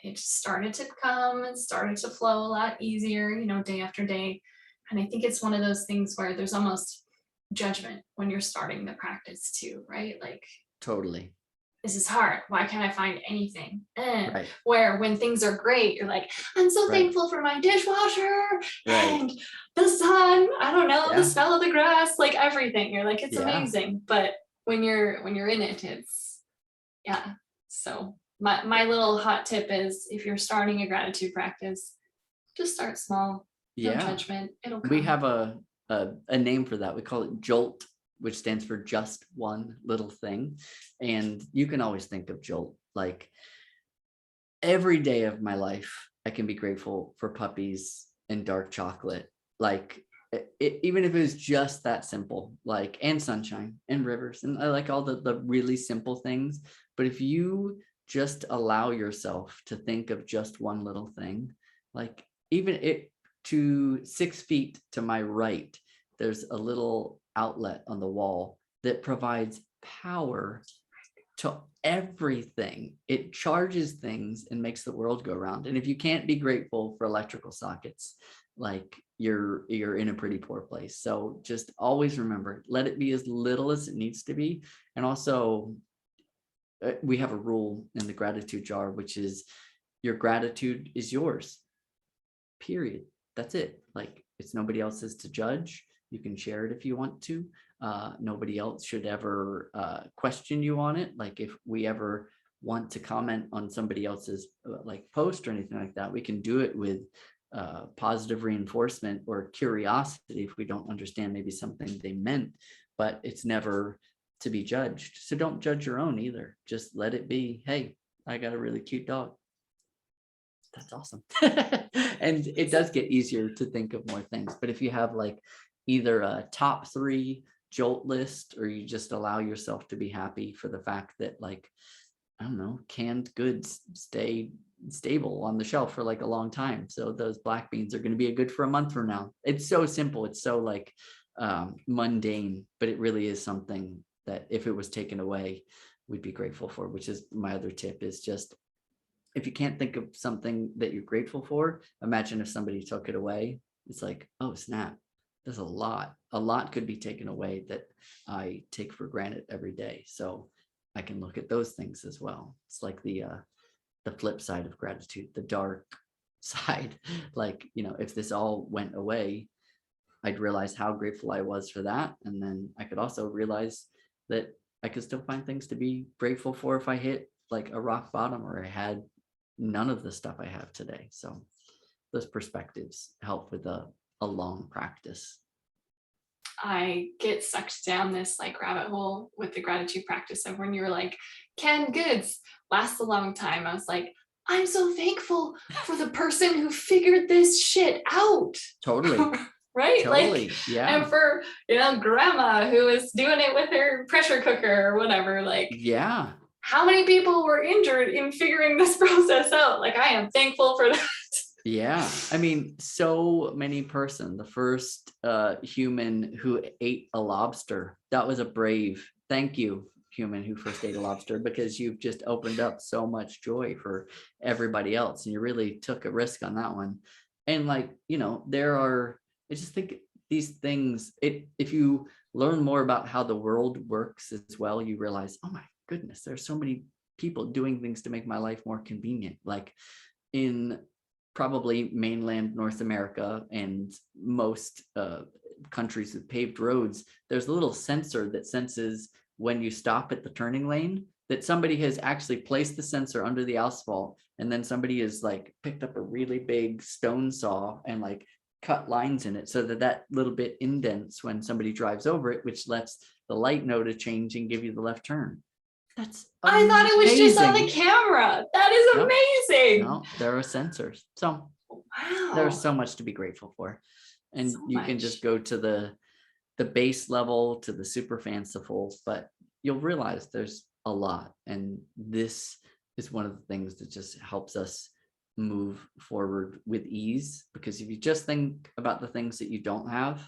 it started to come and started to flow a lot easier, day after day. And I think it's one of those things where there's almost judgment when you're starting the practice too, right? Like, totally. This is hard. Why can't I find anything? Right. Where when things are great, you're like, I'm so thankful for my dishwasher and the sun. I don't know, the smell of the grass, like everything. You're like, it's amazing. But when you're in it, it's So my little hot tip is, if you're starting a gratitude practice, just start small. No judgment. It'll come. We have a name for that. We call it JOLT, which stands for just one little thing. And you can always think of JOLT. Like, every day of my life, I can be grateful for puppies and dark chocolate. Like, even if it was just that simple, like, and sunshine and rivers, and I like all the really simple things. But if you just allow yourself to think of just one little thing, like even it to 6 feet to my right, there's a little outlet on the wall that provides power to everything. It charges things and makes the world go round. And if you can't be grateful for electrical sockets, like you're in a pretty poor place. So just always remember, let it be as little as it needs to be. And also we have a rule in the gratitude jar, which is your gratitude is yours, period. That's it. Like, it's nobody else's to judge. You can share it if you want to. Nobody else should ever question you on it. Like, if we ever want to comment on somebody else's like post or anything like that, we can do it with positive reinforcement or curiosity if we don't understand maybe something they meant, but it's never to be judged. So don't judge your own either. Just let it be, hey, I got a really cute dog. That's awesome. And it does get easier to think of more things. But if you have like either a top 3 jolt list, or you just allow yourself to be happy for the fact that, like, I don't know, canned goods stay stable on the shelf for like a long time. So those black beans are going to be good for a month from now. It's so simple. It's so like mundane, but it really is something that if it was taken away, we'd be grateful for, which is my other tip, is just, if you can't think of something that you're grateful for, imagine if somebody took it away. It's like, oh snap, there's a lot could be taken away that I take for granted every day. So I can look at those things as well. It's like the flip side of gratitude, the dark side. Like, you know, if this all went away, I'd realize how grateful I was for that. And then I could also realize that I could still find things to be grateful for if I hit like a rock bottom, or I had none of the stuff I have today. So those perspectives help with a long practice. I get sucked down this like rabbit hole with the gratitude practice of when you were like, canned goods last a long time. I was like, I'm so thankful for the person who figured this shit out. Totally. Right? Totally. Like, yeah. And for, you know, grandma who was doing it with her pressure cooker or whatever, like, yeah. How many people were injured in figuring this process out? Like, I am thankful for that. Yeah, I mean, so many person, the first human who ate a lobster. That was a brave, thank you, human who first ate a lobster, because you've just opened up so much joy for everybody else, and you really took a risk on that one. And like, you know, I just think these things, if you learn more about how the world works as well, you realize, oh my goodness, there's so many people doing things to make my life more convenient. Like in probably mainland North America and most countries with paved roads, there's a little sensor that senses when you stop at the turning lane, that somebody has actually placed the sensor under the asphalt, and then somebody has like picked up a really big stone saw and like cut lines in it so that that little bit indents when somebody drives over it, which lets the light know to change and give you the left turn. That's amazing. I thought it was just on the camera. That is amazing. No, there are sensors. So wow, there's so much to be grateful for. And you can just go to the base level to the super fanciful, but you'll realize there's a lot. And this is one of the things that just helps us move forward with ease, because if you just think about the things that you don't have,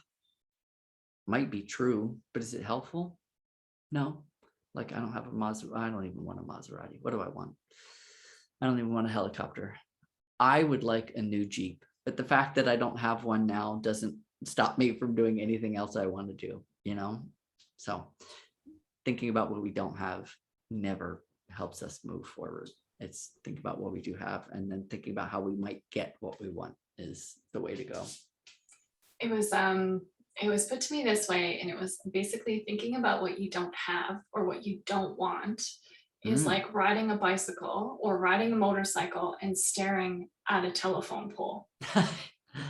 might be true, but is it helpful? No. Like, I don't have a Maserati. I don't even want a Maserati. What do I want? I don't even want a helicopter. I would like a new Jeep, but the fact that I don't have one now doesn't stop me from doing anything else I want to do, you know? So thinking about what we don't have never helps us move forward. It's think about what we do have, and then thinking about how we might get what we want is the way to go. It was put to me this way, and it was basically thinking about what you don't have or what you don't want is like riding a bicycle or riding a motorcycle and staring at a telephone pole.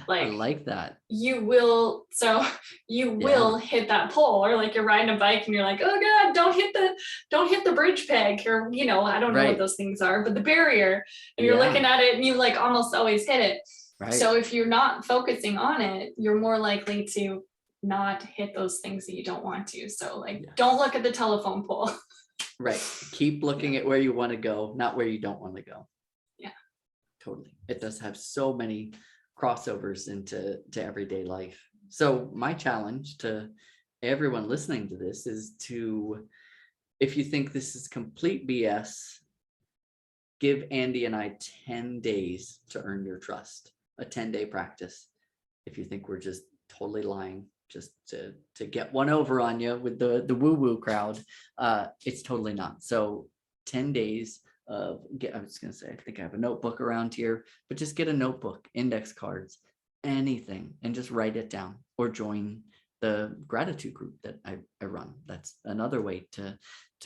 Like, I like that. You will hit that pole, or like you're riding a bike and you're like, oh God, don't hit the bridge peg, or, you know, I don't know what those things are, but the barrier, and you're looking at it and you like almost always hit it. Right. So if you're not focusing on it, you're more likely to not hit those things that you don't want to. So like, don't look at the telephone pole. Right. Keep looking at where you want to go, not where you don't want to go. Yeah. Totally. It does have so many crossovers into everyday life. So my challenge to everyone listening to this is to, if you think this is complete BS, give Andy and I 10 days to earn your trust, a 10-day practice. If you think we're just totally lying, just to get one over on you with the woo-woo crowd, it's totally not. So 10 days of, I was going to say, I think I have a notebook around here, but just get a notebook, index cards, anything, and just write it down, or join the gratitude group that I run. That's another way to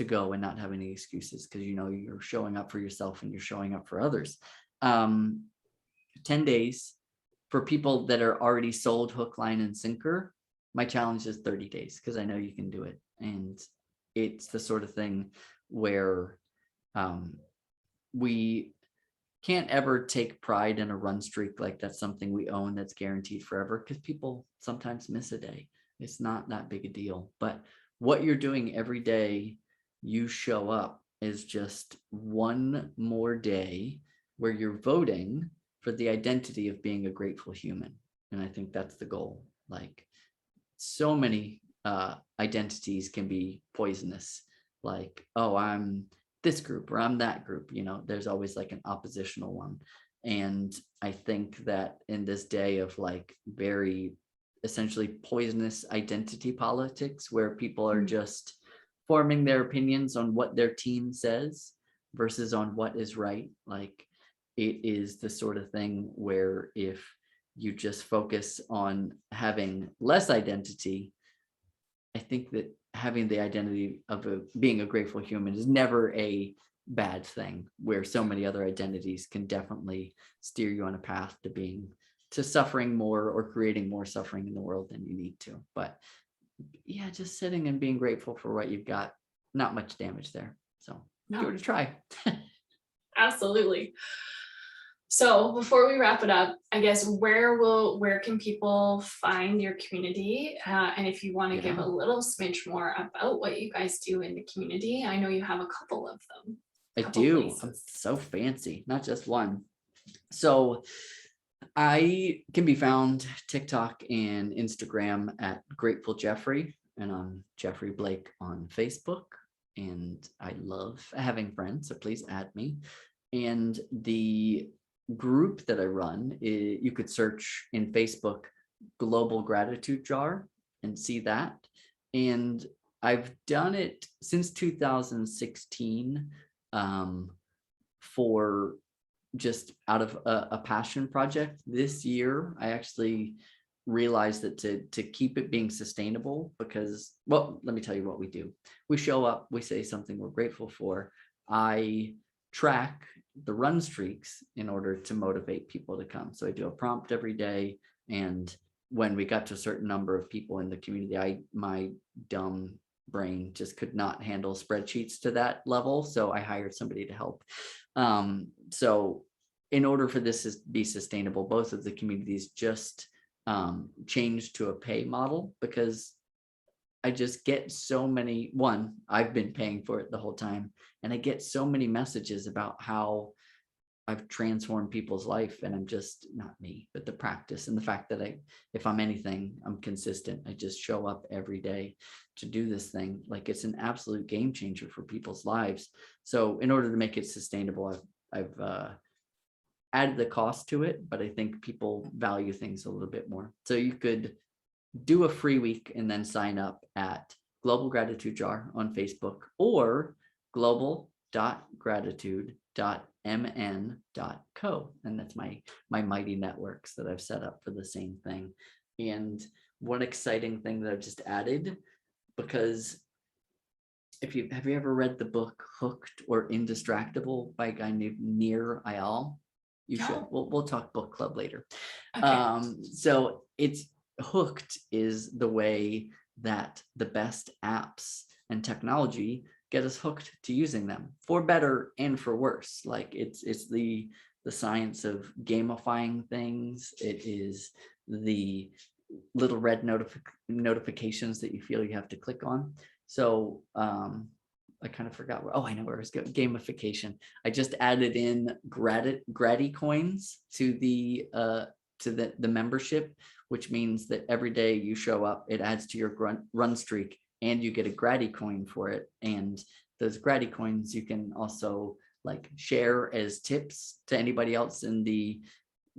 go and not have any excuses, because you're showing up for yourself and you're showing up for others. 10 days for people that are already sold hook, line, and sinker. My challenge is 30 days, because I know you can do it. And it's the sort of thing where we can't ever take pride in a run streak like that's something we own that's guaranteed forever, because people sometimes miss a day. It's not that big a deal. But what you're doing every day you show up is just one more day where you're voting for the identity of being a grateful human. And I think that's the goal. Like, so many identities can be poisonous. Like, oh, I'm this group or I'm that group. There's always like an oppositional one. And I think that in this day of like very essentially poisonous identity politics, where people are just forming their opinions on what their team says versus on what is right, like, it is the sort of thing where if you just focus on having less identity, I think that having the identity of being a grateful human is never a bad thing, where so many other identities can definitely steer you on a path to suffering more or creating more suffering in the world than you need to. But yeah, just sitting and being grateful for what you've got, not much damage there. So give it a try. Absolutely. So before we wrap it up, I guess where can people find your community? And if you want to give a little smidge more about what you guys do in the community, I know you have a couple of them. I do. I'm so fancy, not just one. So I can be found TikTok and Instagram at Grateful Geoffrey, and I'm Geoffrey Blake on Facebook. And I love having friends, so please add me. And the group that I run, you could search in Facebook Global Gratitude Jar and see that. And I've done it since 2016 for just out of a passion project. This year, I actually realized that to keep it being sustainable, because, well, let me tell you what we do. We show up, we say something we're grateful for. I track the run streaks in order to motivate people to come. So I do a prompt every day, and when we got to a certain number of people in the community, my dumb brain just could not handle spreadsheets to that level, so I hired somebody to help. So in order for this to be sustainable, both of the communities just changed to a pay model, because I just get so many, I've been paying for it the whole time, and I get so many messages about how I've transformed people's life, and I'm just not me, but the practice and the fact that if I'm anything, I'm consistent. I just show up every day to do this thing. Like, it's an absolute game changer for people's lives. So in order to make it sustainable, I've added the cost to it, but I think people value things a little bit more. So you could do a free week and then sign up at Global Gratitude Jar on Facebook, or global.gratitude.mn.co. And that's my mighty networks that I've set up for the same thing. And one exciting thing that I've just added, because have you ever read the book Hooked or Indistractable by a guy named Nir Eyal? You should. We'll talk book club later. Okay. So it's Hooked is the way that the best apps and technology get us hooked to using them, for better and for worse. Like, it's the the science of gamifying things. It is the little red notifications that you feel you have to click on. So I kind of forgot where, oh, I know where it's going. Gamification. I just added in grati coins to the membership, which means that every day you show up, it adds to your run streak, and you get a grati coin for it. And those grati coins you can also like share as tips to anybody else in the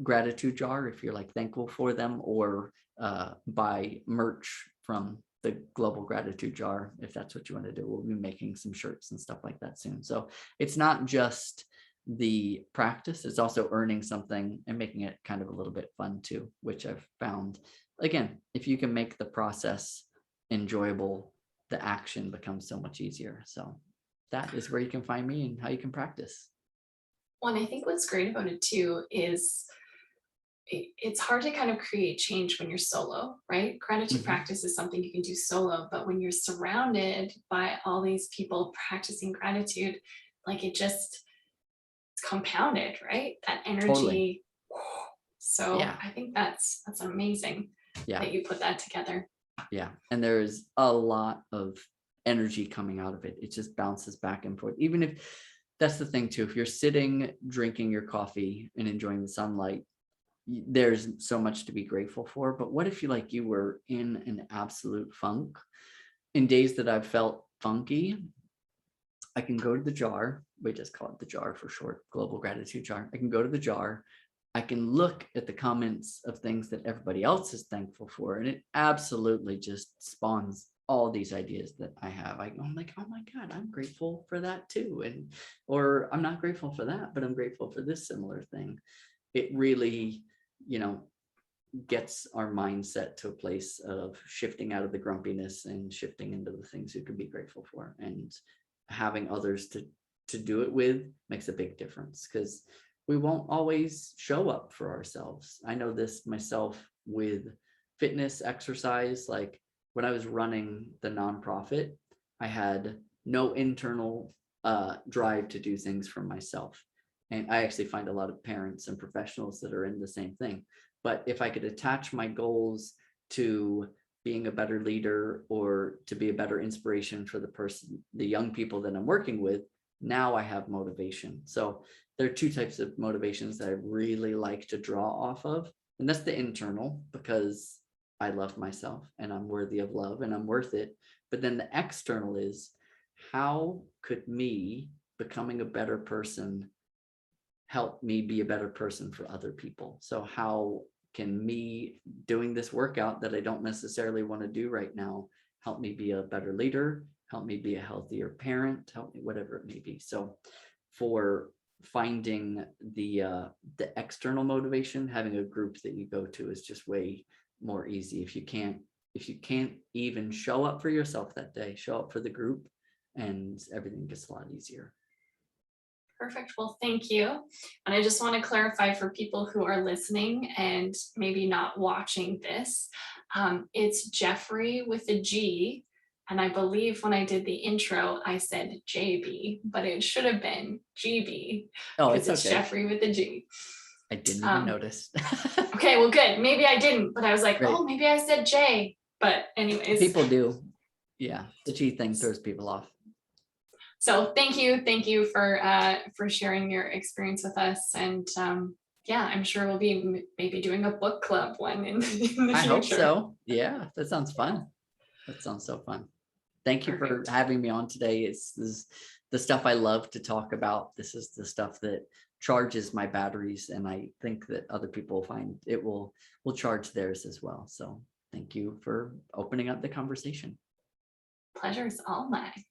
gratitude jar if you're like thankful for them, or buy merch from the global gratitude jar if that's what you want to do. We'll be making some shirts and stuff like that soon. So it's not just the practice, it's also earning something and making it kind of a little bit fun too, which I've found, again, if you can make the process enjoyable, the action becomes so much easier. So that is where you can find me and how you can practice. Well, and I think what's great about it too is it's hard to kind of create change when you're solo, right? Gratitude practice is something you can do solo, but when you're surrounded by all these people practicing gratitude, like it's compounded, right? That energy. Totally. So yeah. I think that's amazing that you put that together. Yeah. And there's a lot of energy coming out of it. It just bounces back and forth. Even if that's the thing too, if you're sitting, drinking your coffee and enjoying the sunlight, there's so much to be grateful for. But what if you were in an absolute funk? In days that I've felt funky, I can go to the jar. We just call it the jar for short, global gratitude jar. I can go to the jar. I can look at the comments of things that everybody else is thankful for. And it absolutely just spawns all these ideas that I have. I'm like, oh my God, I'm grateful for that too. Or I'm not grateful for that, but I'm grateful for this similar thing. It really, gets our mindset to a place of shifting out of the grumpiness and shifting into the things you can be grateful for, and having others to do it with makes a big difference, because we won't always show up for ourselves. I know this myself with fitness, exercise. Like when I was running the nonprofit, I had no internal drive to do things for myself. And I actually find a lot of parents and professionals that are in the same thing. But if I could attach my goals to being a better leader or to be a better inspiration for the young people that I'm working with, now I have motivation. So there are two types of motivations that I really like to draw off of. And that's the internal, because I love myself and I'm worthy of love and I'm worth it. But then the external is, how could me becoming a better person help me be a better person for other people? So how can me doing this workout that I don't necessarily want to do right now help me be a better leader, help me be a healthier parent, help me whatever it may be. So for finding the external motivation, having a group that you go to is just way more easy. If you can't even show up for yourself that day, show up for the group, and everything gets a lot easier. Perfect. Well, thank you. And I just want to clarify for people who are listening and maybe not watching this, it's Geoffrey with a G. And I believe when I did the intro, I said JB, but it should have been GB. Oh, it's okay. Geoffrey with a G. I didn't even notice. Okay, well, good. Maybe I didn't, but I was like, oh, maybe I said J. But anyways. People do. Yeah, the G thing throws people off. So thank you for sharing your experience with us, and yeah, I'm sure we'll be maybe doing a book club one in the future. I hope so. Yeah, that sounds fun. That sounds so fun. Thank you for having me on today. This is the stuff I love to talk about. This is the stuff that charges my batteries, and I think that other people find it will charge theirs as well. So thank you for opening up the conversation. Pleasure's all mine.